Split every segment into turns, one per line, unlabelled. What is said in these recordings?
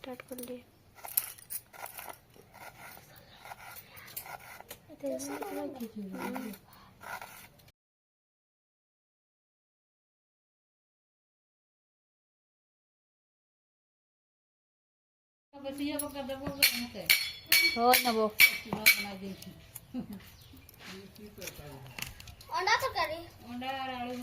Start कर लिए। हो ना वो
अंडा तरकारी
अंडा आलू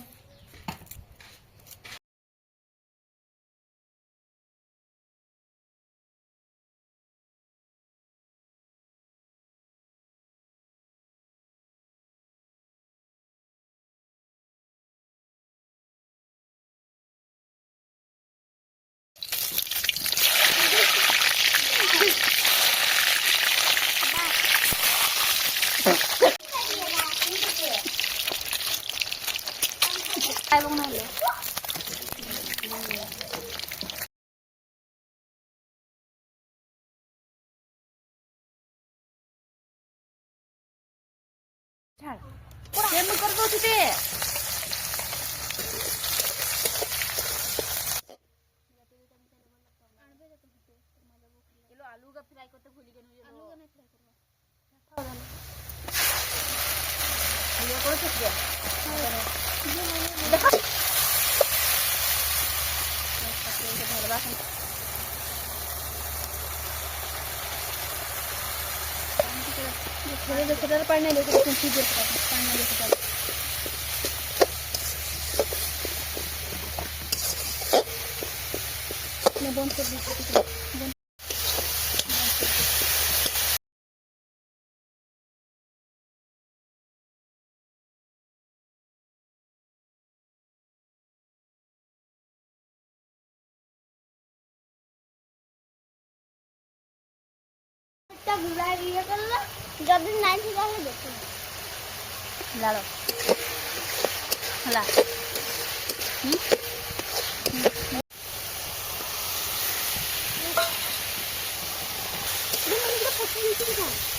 काय बनवलं? मग करतो तिथे आलू का फ्राई करते भूल गए आलू का नहीं फ्राई करवा ये करो सकते देखो थोड़े पढ़ने लेके पढ़ने लेके मैं बंद कर दी
बुला दिया कर लो जब दिन नाइट ही जाके देखो
ला लो ला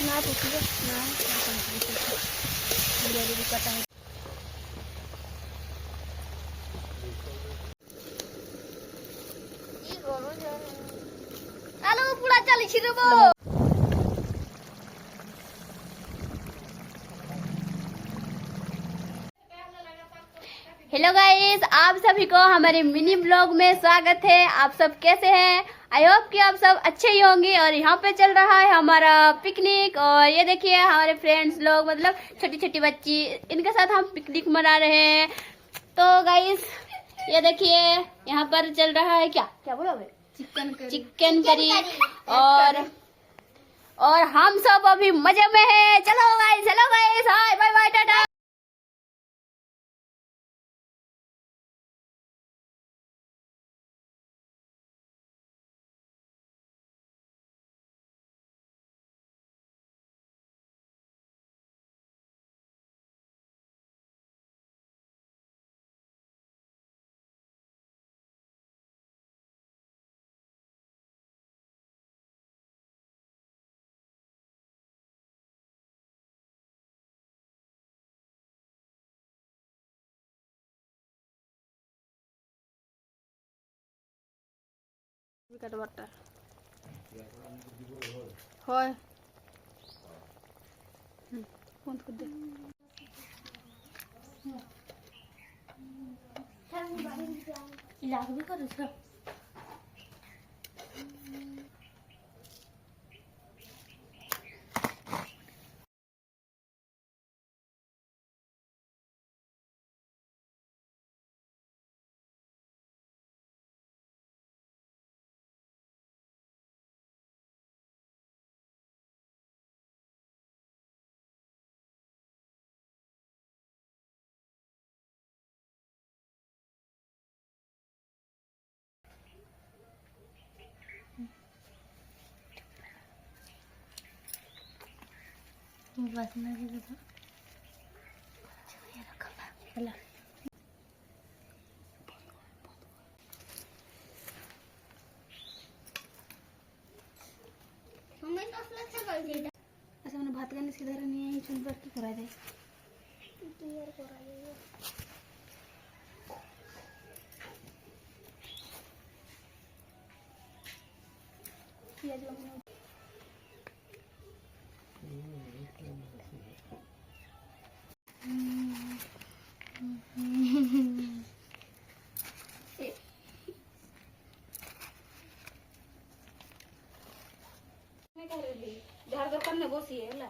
ना पूछिए ना मेरे पता है
आलू पूरा चली छिरबो
हेलो गाइस, आप सभी को हमारे मिनी ब्लॉग में स्वागत है। आप सब कैसे हैं? आई होप कि आप सब अच्छे ही होंगे। और यहाँ पे चल रहा है हमारा पिकनिक। और ये देखिए हमारे फ्रेंड्स लोग, मतलब छोटी छोटी बच्ची, इनके साथ हम पिकनिक मना रहे हैं। तो गाइस ये देखिए यहाँ पर चल रहा है क्या क्या बोलोगे, चिकन करी। और हम सब अभी मजे में हैं। चलो guys hi bye bye tata. Water होय फोन खुद दे भी करू छ बस ना जी तो ये रखा चला
मम्मी तो फ्लेक्स कर दे
ऐसा मैंने भात करने सीधा नहीं है चुन पर की करा दे
क्लियर करा दे
ପିଆଜ ଝାଡ଼ ଦୋକାନରେ ବସିଏ ହେଲା